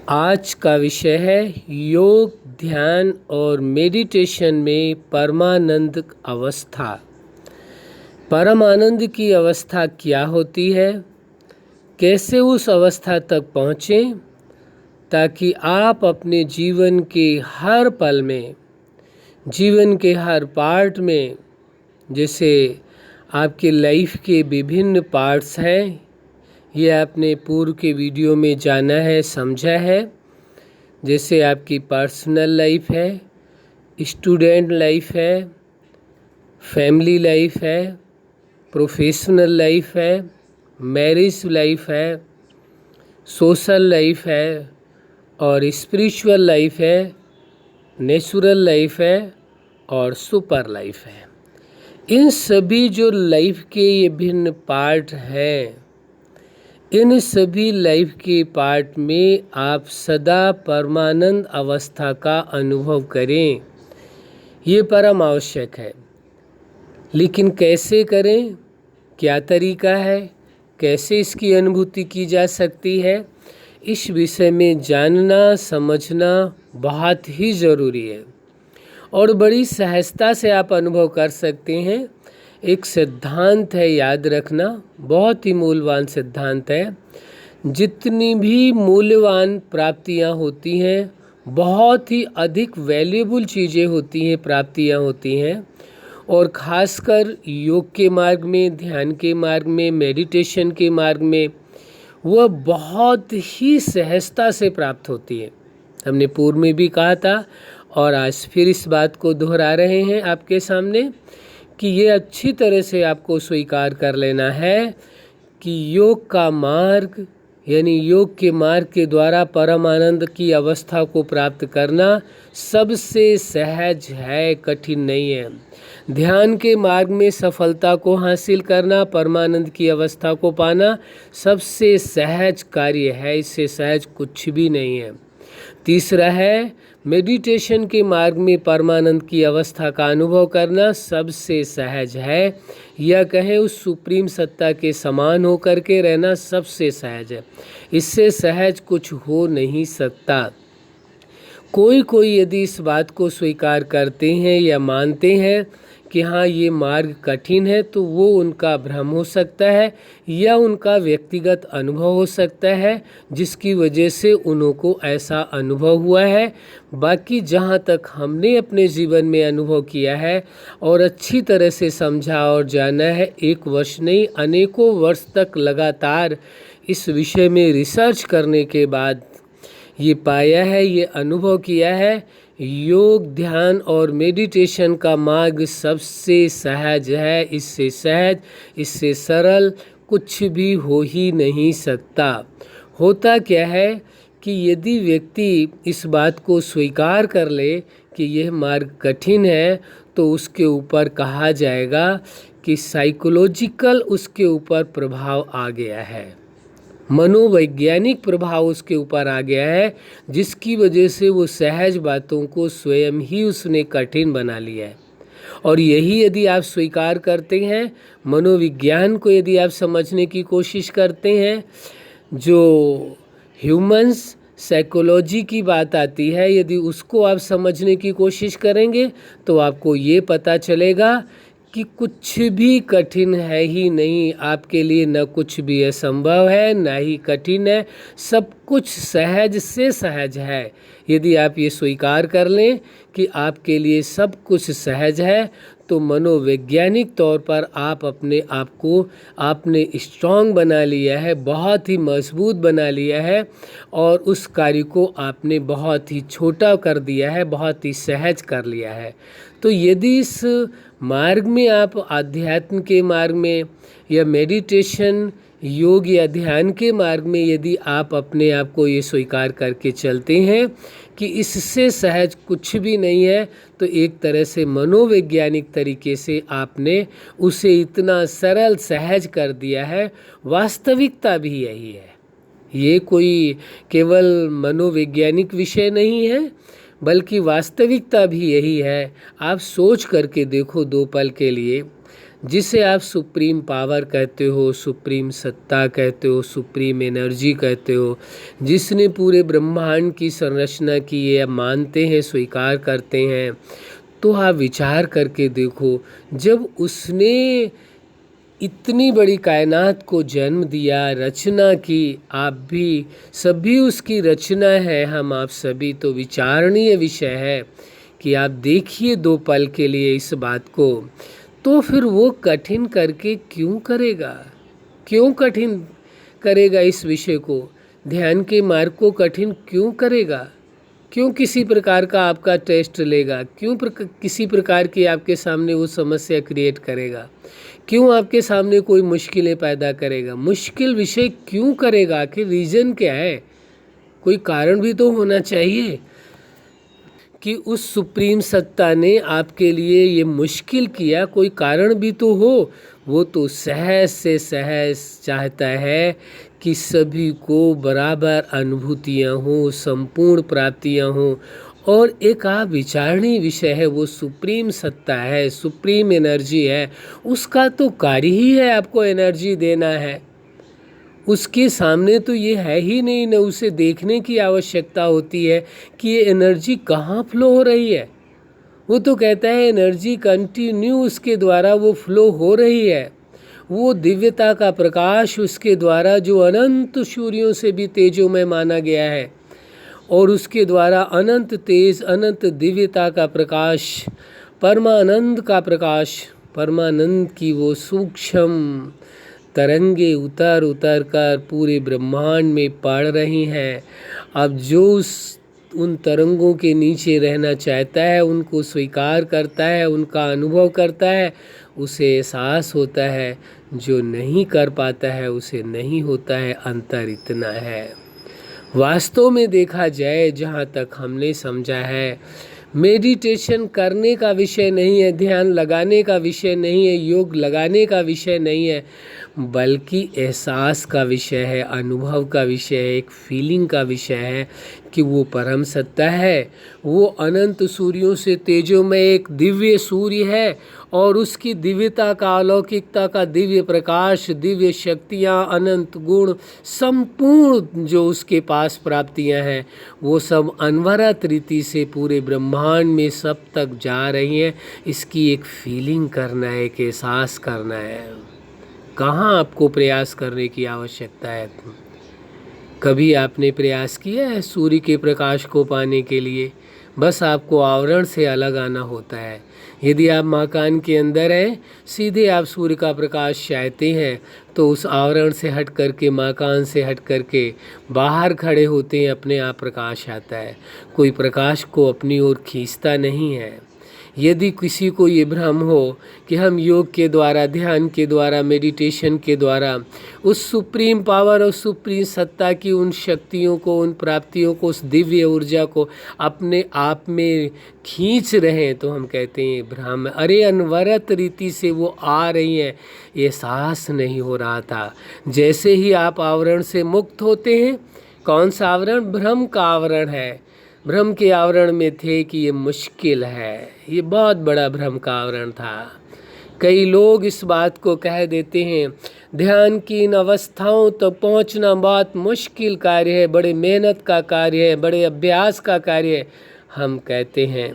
आज का विषय है योग, ध्यान और मेडिटेशन में परमानंद अवस्था। परम आनंद की अवस्था क्या होती है, कैसे उस अवस्था तक पहुँचें ताकि आप अपने जीवन के हर पल में, जीवन के हर पार्ट में, जैसे आपके लाइफ के विभिन्न पार्ट्स हैं, ये आपने पूर्व के वीडियो में जाना है, समझा है। जैसे आपकी पर्सनल लाइफ है, स्टूडेंट लाइफ है, फैमिली लाइफ है, प्रोफेशनल लाइफ है, मैरिज लाइफ है, सोशल लाइफ है और स्पिरिचुअल लाइफ है, नेचुरल लाइफ है और सुपर लाइफ है। इन सभी जो लाइफ के ये भिन्न पार्ट हैं, इन सभी लाइफ के पार्ट में आप सदा परमानंद अवस्था का अनुभव करें, ये परम आवश्यक है। लेकिन कैसे करें, क्या तरीका है, कैसे इसकी अनुभूति की जा सकती है, इस विषय में जानना समझना बहुत ही ज़रूरी है और बड़ी सहजता से आप अनुभव कर सकते हैं। एक सिद्धांत है, याद रखना, बहुत ही मूल्यवान सिद्धांत है। जितनी भी मूल्यवान प्राप्तियां होती हैं, बहुत ही अधिक वैल्यूएबल चीज़ें होती हैं, प्राप्तियां होती हैं, और ख़ासकर योग के मार्ग में, ध्यान के मार्ग में, मेडिटेशन के मार्ग में, वह बहुत ही सहजता से प्राप्त होती है। हमने पूर्व में भी कहा था और आज फिर इस बात को दोहरा रहे हैं आपके सामने कि ये अच्छी तरह से आपको स्वीकार कर लेना है कि योग का मार्ग, यानी योग के मार्ग के द्वारा परम आनंद की अवस्था को प्राप्त करना सबसे सहज है, कठिन नहीं है। ध्यान के मार्ग में सफलता को हासिल करना, परमानंद की अवस्था को पाना सबसे सहज कार्य है, इससे सहज कुछ भी नहीं है। तीसरा है मेडिटेशन के मार्ग में परमानंद की अवस्था का अनुभव करना सबसे सहज है, या कहें उस सुप्रीम सत्ता के समान होकर के रहना सबसे सहज है। इससे सहज कुछ हो नहीं सकता। कोई यदि इस बात को स्वीकार करते हैं या मानते हैं कि हाँ ये मार्ग कठिन है, तो वो उनका भ्रम हो सकता है या उनका व्यक्तिगत अनुभव हो सकता है, जिसकी वजह से उनको ऐसा अनुभव हुआ है। बाकी जहाँ तक हमने अपने जीवन में अनुभव किया है और अच्छी तरह से समझा और जाना है, 1 वर्ष नहीं अनेकों वर्ष तक लगातार इस विषय में रिसर्च करने के बाद ये पाया है, ये अनुभव किया है, योग, ध्यान और मेडिटेशन का मार्ग सबसे सहज है। इससे सहज, इससे सरल कुछ भी हो ही नहीं सकता। होता क्या है कि यदि व्यक्ति इस बात को स्वीकार कर ले कि यह मार्ग कठिन है, तो उसके ऊपर कहा जाएगा कि साइकोलॉजिकल उसके ऊपर प्रभाव आ गया है, मनोवैज्ञानिक प्रभाव उसके ऊपर आ गया है, जिसकी वजह से वो सहज बातों को स्वयं ही उसने कठिन बना लिया है। और यही यदि आप स्वीकार करते हैं, मनोविज्ञान को यदि आप समझने की कोशिश करते हैं, जो ह्यूमन्स साइकोलॉजी की बात आती है, यदि उसको आप समझने की कोशिश करेंगे तो आपको ये पता चलेगा कि कुछ भी कठिन है ही नहीं आपके लिए। न कुछ भी असंभव है, ना ही कठिन है, सब कुछ सहज से सहज है। यदि आप ये स्वीकार कर लें कि आपके लिए सब कुछ सहज है, तो मनोवैज्ञानिक तौर पर आप अपने आप को आपने स्ट्रॉन्ग बना लिया है, बहुत ही मजबूत बना लिया है, और उस कार्य को आपने बहुत ही छोटा कर दिया है, बहुत ही सहज कर लिया है। तो यदि इस मार्ग में आप आध्यात्म के मार्ग में या मेडिटेशन, योग या ध्यान के मार्ग में यदि आप अपने आप को ये स्वीकार करके चलते हैं कि इससे सहज कुछ भी नहीं है, तो एक तरह से मनोवैज्ञानिक तरीके से आपने उसे इतना सरल सहज कर दिया है। वास्तविकता भी यही है, ये कोई केवल मनोवैज्ञानिक विषय नहीं है, बल्कि वास्तविकता भी यही है। आप सोच करके देखो 2 पल के लिए, जिसे आप सुप्रीम पावर कहते हो, सुप्रीम सत्ता कहते हो, सुप्रीम एनर्जी कहते हो, जिसने पूरे ब्रह्मांड की संरचना की है, मानते हैं, स्वीकार करते हैं। तो आप विचार करके देखो, जब उसने इतनी बड़ी कायनात को जन्म दिया, रचना की, आप भी सभी उसकी रचना है, हम आप सभी, तो विचारणीय विषय है कि आप देखिए 2 पल के लिए इस बात को। तो फिर वो कठिन करके क्यों करेगा? क्यों कठिन करेगा इस विषय को? ध्यान के मार्ग को कठिन क्यों करेगा? क्यों किसी प्रकार का आपका टेस्ट लेगा? क्यों किसी प्रकार की आपके सामने वो समस्या क्रिएट करेगा? क्यों आपके सामने कोई मुश्किलें पैदा करेगा? मुश्किल विषय क्यों करेगा? आखिर रीज़न क्या है? कोई कारण भी तो होना चाहिए कि उस सुप्रीम सत्ता ने आपके लिए ये मुश्किल किया, कोई कारण भी तो हो। वो तो सहज से सहज चाहता है कि सभी को बराबर अनुभूतियाँ हों, संपूर्ण प्राप्तियाँ हों। और एक आप विचारणीय विषय है, वो सुप्रीम सत्ता है, सुप्रीम एनर्जी है, उसका तो कार्य ही है आपको एनर्जी देना है। उसके सामने तो ये है ही नहीं, न उसे देखने की आवश्यकता होती है कि ये एनर्जी कहाँ फ्लो हो रही है। वो तो कहता है एनर्जी कंटिन्यू उसके द्वारा वो फ्लो हो रही है। वो दिव्यता का प्रकाश उसके द्वारा, जो अनंत सूर्यों से भी तेजोमय माना गया है, और उसके द्वारा अनंत तेज, अनंत दिव्यता का प्रकाश, परमानंद का प्रकाश, परमानंद की वो सूक्ष्म तरंगे उतर उतर कर पूरे ब्रह्मांड में पड़ रही हैं। अब जो उन तरंगों के नीचे रहना चाहता है, उनको स्वीकार करता है, उनका अनुभव करता है, उसे एहसास होता है। जो नहीं कर पाता है उसे नहीं होता है। अंतर इतना है। वास्तव में देखा जाए, जहाँ तक हमने समझा है, मेडिटेशन करने का विषय नहीं है, ध्यान लगाने का विषय नहीं है, योग लगाने का विषय नहीं है, बल्कि एहसास का विषय है, अनुभव का विषय है, एक फीलिंग का विषय है कि वो परम सत्ता है। वो अनंत सूर्यों से तेजों में एक दिव्य सूर्य है, और उसकी दिव्यता का, अलौकिकता का दिव्य प्रकाश, दिव्य शक्तियाँ, अनंत गुण, संपूर्ण जो उसके पास प्राप्तियाँ हैं, वो सब अनवरत रीति से पूरे ब्रह्मांड में सब तक जा रही हैं। इसकी एक फीलिंग करना है, एक एहसास करना है। कहाँ आपको प्रयास करने की आवश्यकता है? कभी आपने प्रयास किया है सूर्य के प्रकाश को पाने के लिए? बस आपको आवरण से अलग आना होता है। यदि आप मकान के अंदर हैं, सीधे आप सूर्य का प्रकाश चाहते हैं, तो उस आवरण से हट करके, मकान से हट करके बाहर खड़े होते हैं, अपने आप प्रकाश आता है। कोई प्रकाश को अपनी ओर खींचता नहीं है। यदि किसी को ये भ्रम हो कि हम योग के द्वारा, ध्यान के द्वारा, मेडिटेशन के द्वारा उस सुप्रीम पावर और सुप्रीम सत्ता की उन शक्तियों को, उन प्राप्तियों को, उस दिव्य ऊर्जा को अपने आप में खींच रहे हैं, तो हम कहते हैं भ्रम। अरे अनवरत रीति से वो आ रही हैं, एहसास नहीं हो रहा था। जैसे ही आप आवरण से मुक्त होते हैं, कौन सा आवरण? भ्रम का आवरण है। भ्रम के आवरण में थे कि ये मुश्किल है, ये बहुत बड़ा भ्रम का आवरण था। कई लोग इस बात को कह देते हैं, ध्यान की इन अवस्थाओं तक पहुंचना बहुत मुश्किल कार्य है, बड़े मेहनत का कार्य है, बड़े अभ्यास का कार्य है। हम कहते हैं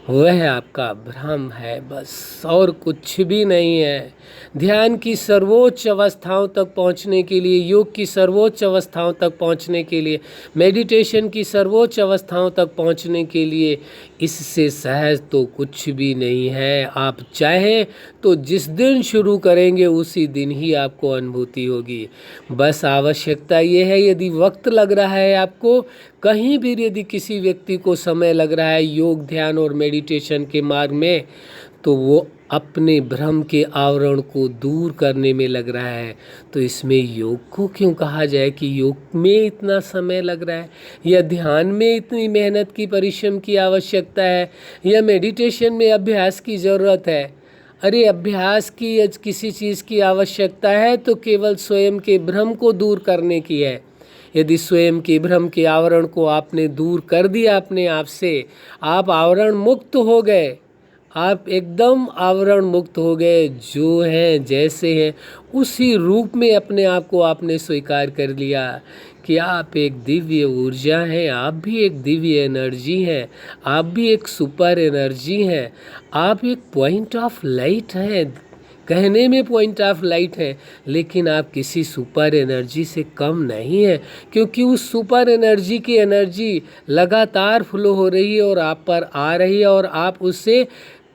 वह आपका भ्रम है, बस, और कुछ भी नहीं है। ध्यान की सर्वोच्च अवस्थाओं तक पहुंचने के लिए, योग की सर्वोच्च अवस्थाओं तक पहुंचने के लिए, मेडिटेशन की सर्वोच्च अवस्थाओं तक पहुंचने के लिए इससे सहज तो कुछ भी नहीं है। आप चाहें तो जिस दिन शुरू करेंगे उसी दिन ही आपको अनुभूति होगी। बस आवश्यकता ये है, यदि वक्त लग रहा है आपको, कहीं भी यदि किसी व्यक्ति को समय लग रहा है योग, ध्यान और मेडिटेशन के मार्ग में, तो वो अपने भ्रम के आवरण को दूर करने में लग रहा है। तो इसमें योग को क्यों कहा जाए कि योग में इतना समय लग रहा है, या ध्यान में इतनी मेहनत की, परिश्रम की आवश्यकता है, या मेडिटेशन में अभ्यास की ज़रूरत है? अरे अभ्यास की या किसी चीज़ की आवश्यकता है तो केवल स्वयं के भ्रम को दूर करने की है। यदि स्वयं के भ्रम के आवरण को आपने दूर कर दिया अपने आप से, आप आवरण मुक्त हो गए, आप एकदम आवरण मुक्त हो गए, जो हैं जैसे हैं उसी रूप में अपने आप को आपने स्वीकार कर लिया कि आप एक दिव्य ऊर्जा हैं, आप भी एक दिव्य एनर्जी हैं, आप भी एक सुपर एनर्जी हैं, आप एक पॉइंट ऑफ लाइट हैं। कहने में पॉइंट ऑफ लाइट है, लेकिन आप किसी सुपर एनर्जी से कम नहीं है, क्योंकि उस सुपर एनर्जी की एनर्जी लगातार फ्लो हो रही है और आप पर आ रही है और आप उससे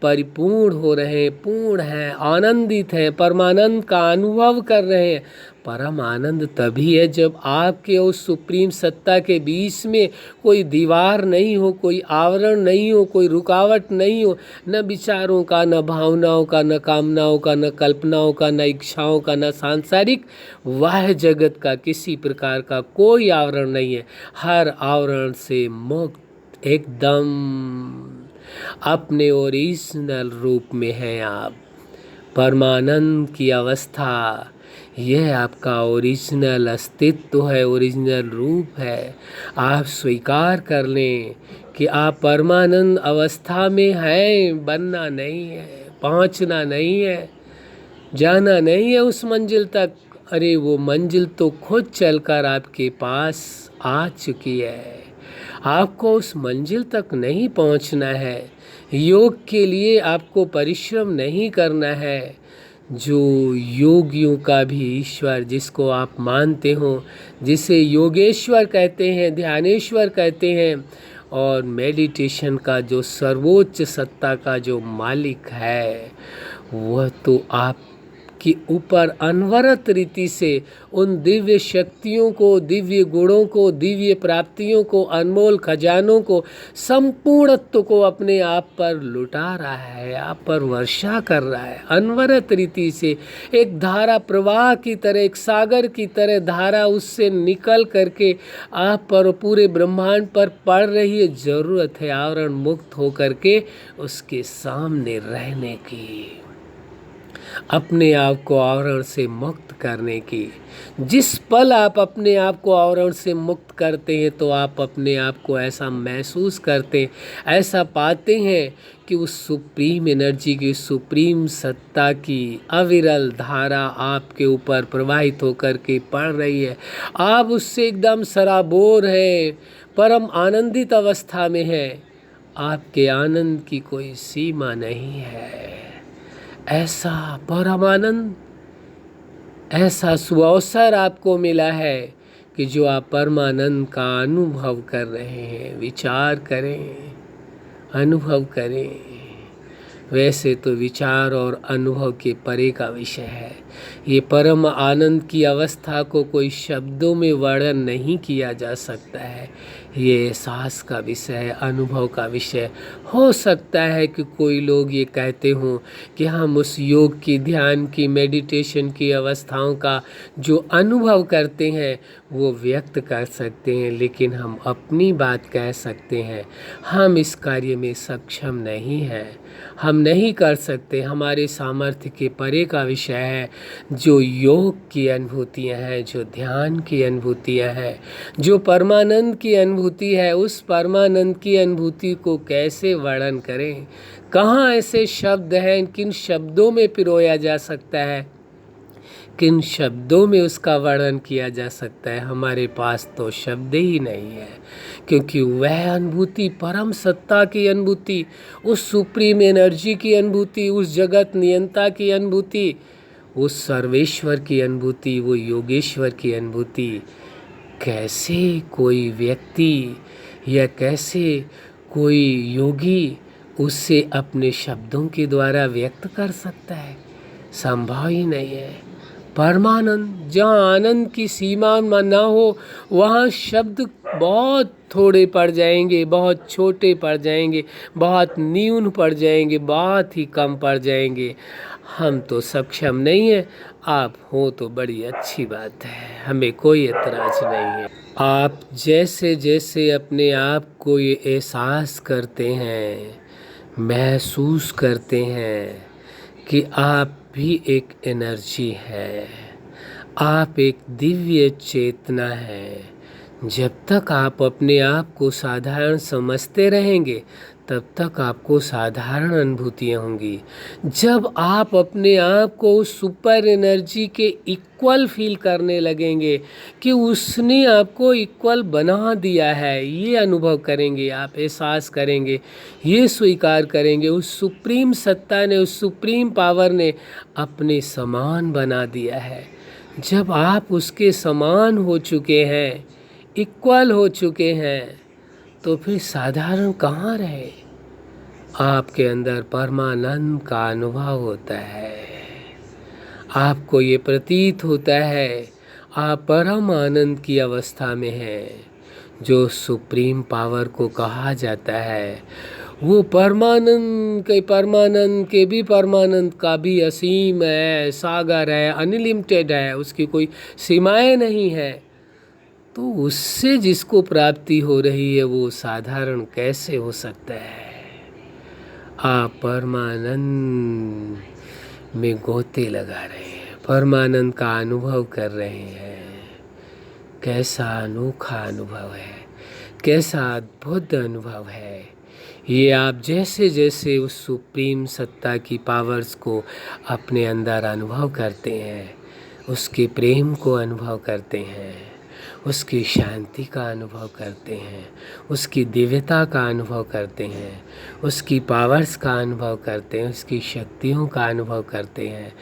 परिपूर्ण हो रहे हैं, पूर्ण हैं, आनंदित हैं, परमानंद का अनुभव कर रहे हैं। परम आनंद तभी है जब आपके उस सुप्रीम सत्ता के बीच में कोई दीवार नहीं हो, कोई आवरण नहीं हो, कोई रुकावट नहीं हो, न विचारों का, न भावनाओं का, न कामनाओं का, न कल्पनाओं का, न इच्छाओं का, न सांसारिक वाह जगत का किसी प्रकार का कोई आवरण नहीं है। हर आवरण से मुक्त एकदम अपने ओरिजिनल रूप में हैं आप। परमानंद की अवस्था, यह आपका ओरिजिनल अस्तित्व है, ओरिजिनल रूप है। आप स्वीकार कर लें कि आप परमानंद अवस्था में हैं, बनना नहीं है, पहुंचना नहीं है, जाना नहीं है उस मंजिल तक। अरे वो मंजिल तो खुद चलकर आपके पास आ चुकी है। आपको उस मंजिल तक नहीं पहुंचना है। योग के लिए आपको परिश्रम नहीं करना है। जो योगियों का भी ईश्वर, जिसको आप मानते हो, जिसे योगेश्वर कहते हैं, ध्यानेश्वर कहते हैं, और मेडिटेशन का जो सर्वोच्च सत्ता का जो मालिक है, वह तो आप कि ऊपर अनवरत रीति से उन दिव्य शक्तियों को, दिव्य गुणों को, दिव्य प्राप्तियों को, अनमोल खजानों को, संपूर्णत्व को अपने आप पर लुटा रहा है, आप पर वर्षा कर रहा है अनवरत रीति से। एक धारा प्रवाह की तरह, एक सागर की तरह धारा उससे निकल करके आप पर, पूरे ब्रह्मांड पर पड़ रही है। ज़रूरत है आवरण मुक्त होकर के उसके सामने रहने की, अपने आप को आवरण से मुक्त करने की। जिस पल आप अपने आप को आवरण से मुक्त करते हैं तो आप अपने आप को ऐसा महसूस करते हैं, ऐसा पाते हैं कि उस सुप्रीम एनर्जी की, सुप्रीम सत्ता की अविरल धारा आपके ऊपर प्रवाहित होकर के पड़ रही है। आप उससे एकदम सराबोर हैं, परम आनंदित अवस्था में हैं। आपके आनंद की कोई सीमा नहीं है। ऐसा परमानंद, ऐसा सुअवसर आपको मिला है कि जो आप परमानंद का अनुभव कर रहे हैं। विचार करें, अनुभव करें। वैसे तो विचार और अनुभव के परे का विषय है। ये परम आनंद की अवस्था को कोई शब्दों में वर्णन नहीं किया जा सकता है। ये एहसास का विषय है, अनुभव का विषय। हो सकता है कि कोई लोग ये कहते हों कि हम उस योग की, ध्यान की, मेडिटेशन की अवस्थाओं का जो अनुभव करते हैं वो व्यक्त कर सकते हैं, लेकिन हम अपनी बात कह सकते हैं, हम इस कार्य में सक्षम नहीं हैं, हम नहीं कर सकते। हमारे सामर्थ्य के परे का विषय है। जो योग की अनुभूतियाँ हैं, जो ध्यान की अनुभूतियाँ हैं, जो परमानंद की अनुभूति है, उस परमानंद की अनुभूति को कैसे वर्णन करें? कहाँ ऐसे शब्द हैं, किन शब्दों में पिरोया जा सकता है, किन शब्दों में उसका वर्णन किया जा सकता है? हमारे पास तो शब्द ही नहीं है, क्योंकि वह अनुभूति, परम सत्ता की अनुभूति, उस सुप्रीम एनर्जी की अनुभूति, उस जगत नियंता की अनुभूति, उस सर्वेश्वर की अनुभूति, वो योगेश्वर की अनुभूति कैसे कोई व्यक्ति या कैसे कोई योगी उससे अपने शब्दों के द्वारा व्यक्त कर सकता है? संभव ही नहीं है। परमानंद, जहाँ आनंद की सीमा ना हो, वहाँ शब्द बहुत थोड़े पड़ जाएंगे, बहुत छोटे पड़ जाएंगे, बहुत न्यून पड़ जाएंगे, बहुत ही कम पड़ जाएंगे। हम तो सक्षम नहीं है। आप हो तो बड़ी अच्छी बात है, हमें कोई एतराज़ नहीं है। आप जैसे जैसे अपने आप को ये एहसास करते हैं, महसूस करते हैं कि आप भी एक एनर्जी है, आप एक दिव्य चेतना है, जब तक आप अपने आप को साधारण समझते रहेंगे तब तक आपको साधारण अनुभूतियाँ होंगी। जब आप अपने आप को उस सुपर एनर्जी के इक्वल फील करने लगेंगे कि उसने आपको इक्वल बना दिया है, ये अनुभव करेंगे, आप एहसास करेंगे, ये स्वीकार करेंगे, उस सुप्रीम सत्ता ने, उस सुप्रीम पावर ने अपने समान बना दिया है। जब आप उसके समान हो चुके हैं, इक्वल हो चुके हैं, तो फिर साधारण कहाँ रहे। आपके अंदर परमानंद का अनुभव होता है। आपको ये प्रतीत होता है आप परम आनंद की अवस्था में हैं। जो सुप्रीम पावर को कहा जाता है वो परमानंद के भी परमानंद का भी असीम है, सागर है, अनलिमिटेड है, उसकी कोई सीमाएं नहीं है। तो उससे जिसको प्राप्ति हो रही है वो साधारण कैसे हो सकता है। आप परमानंद में गोते लगा रहे हैं, परमानंद का अनुभव कर रहे हैं। कैसा अनोखा अनुभव है, कैसा अद्भुत अनुभव है ये। आप जैसे जैसे उस सुप्रीम सत्ता की पावर्स को अपने अंदर अनुभव करते हैं, उसके प्रेम को अनुभव करते हैं, उसकी शांति का अनुभव करते हैं, उसकी दिव्यता का अनुभव करते हैं, उसकी पावर्स का अनुभव करते हैं, उसकी शक्तियों का अनुभव करते हैं,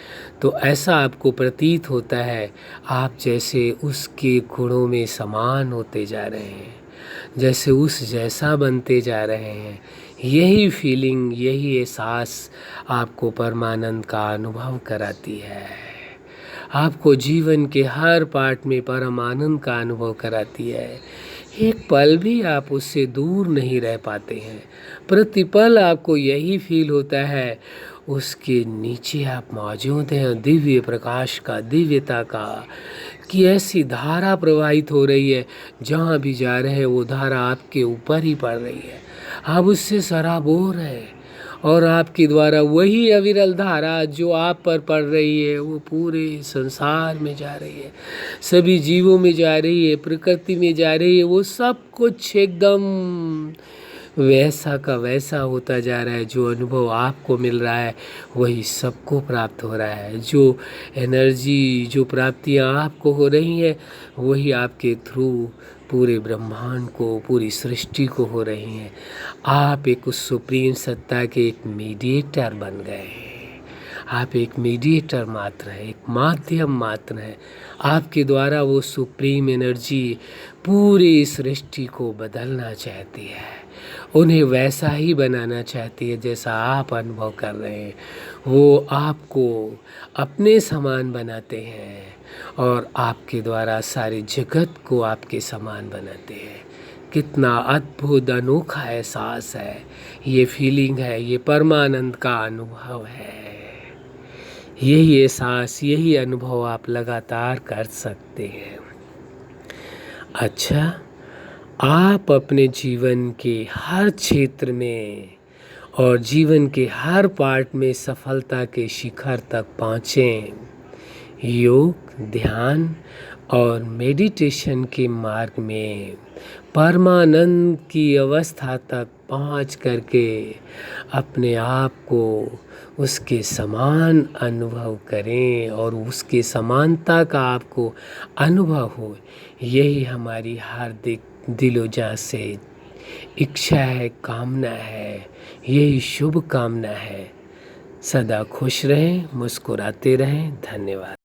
तो ऐसा आपको प्रतीत होता है आप जैसे उसके गुणों में समान होते जा रहे हैं, जैसे उस जैसा बनते जा रहे हैं। यही फीलिंग, यही एहसास आपको परमानंद का अनुभव कराती है, आपको जीवन के हर पार्ट में परम आनंद का अनुभव कराती है। एक पल भी आप उससे दूर नहीं रह पाते हैं, प्रतिपल आपको यही फील होता है उसके नीचे आप मौजूद हैं, दिव्य प्रकाश का, दिव्यता का, कि ऐसी धारा प्रवाहित हो रही है, जहाँ भी जा रहे हैं वो धारा आपके ऊपर ही पड़ रही है, आप उससे सराबोर हैं, और आपके द्वारा वही अविरल धारा जो आप पर पड़ रही है वो पूरे संसार में जा रही है, सभी जीवों में जा रही है, प्रकृति में जा रही है। वो सब कुछ एकदम वैसा का वैसा होता जा रहा है। जो अनुभव आपको मिल रहा है वही सबको प्राप्त हो रहा है। जो एनर्जी, जो प्राप्तियाँ आपको हो रही हैं वही आपके थ्रू पूरे ब्रह्मांड को, पूरी सृष्टि को हो रही हैं। आप एक उस सुप्रीम सत्ता के एक मीडिएटर बन गए हैं। आप एक मीडिएटर मात्र हैं, एक माध्यम मात्र हैं। आपके द्वारा वो सुप्रीम एनर्जी पूरी सृष्टि को बदलना चाहती है, उन्हें वैसा ही बनाना चाहती है जैसा आप अनुभव कर रहे हैं। वो आपको अपने समान बनाते हैं और आपके द्वारा सारे जगत को आपके समान बनाते हैं। कितना अद्भुत अनोखा एहसास है, ये फीलिंग है, ये परमानंद का अनुभव है। यही एहसास, यही अनुभव आप लगातार कर सकते हैं। अच्छा, आप अपने जीवन के हर क्षेत्र में और जीवन के हर पार्ट में सफलता के शिखर तक पहुँचें। योग, ध्यान और मेडिटेशन के मार्ग में परमानंद की अवस्था तक पहुँच करके अपने आप को उसके समान अनुभव करें और उसके समानता का आपको अनुभव हो। यही हमारी हार्दिक दिलोजां से इच्छा है, कामना है, यही शुभ कामना है। सदा खुश रहें, मुस्कुराते रहें। धन्यवाद।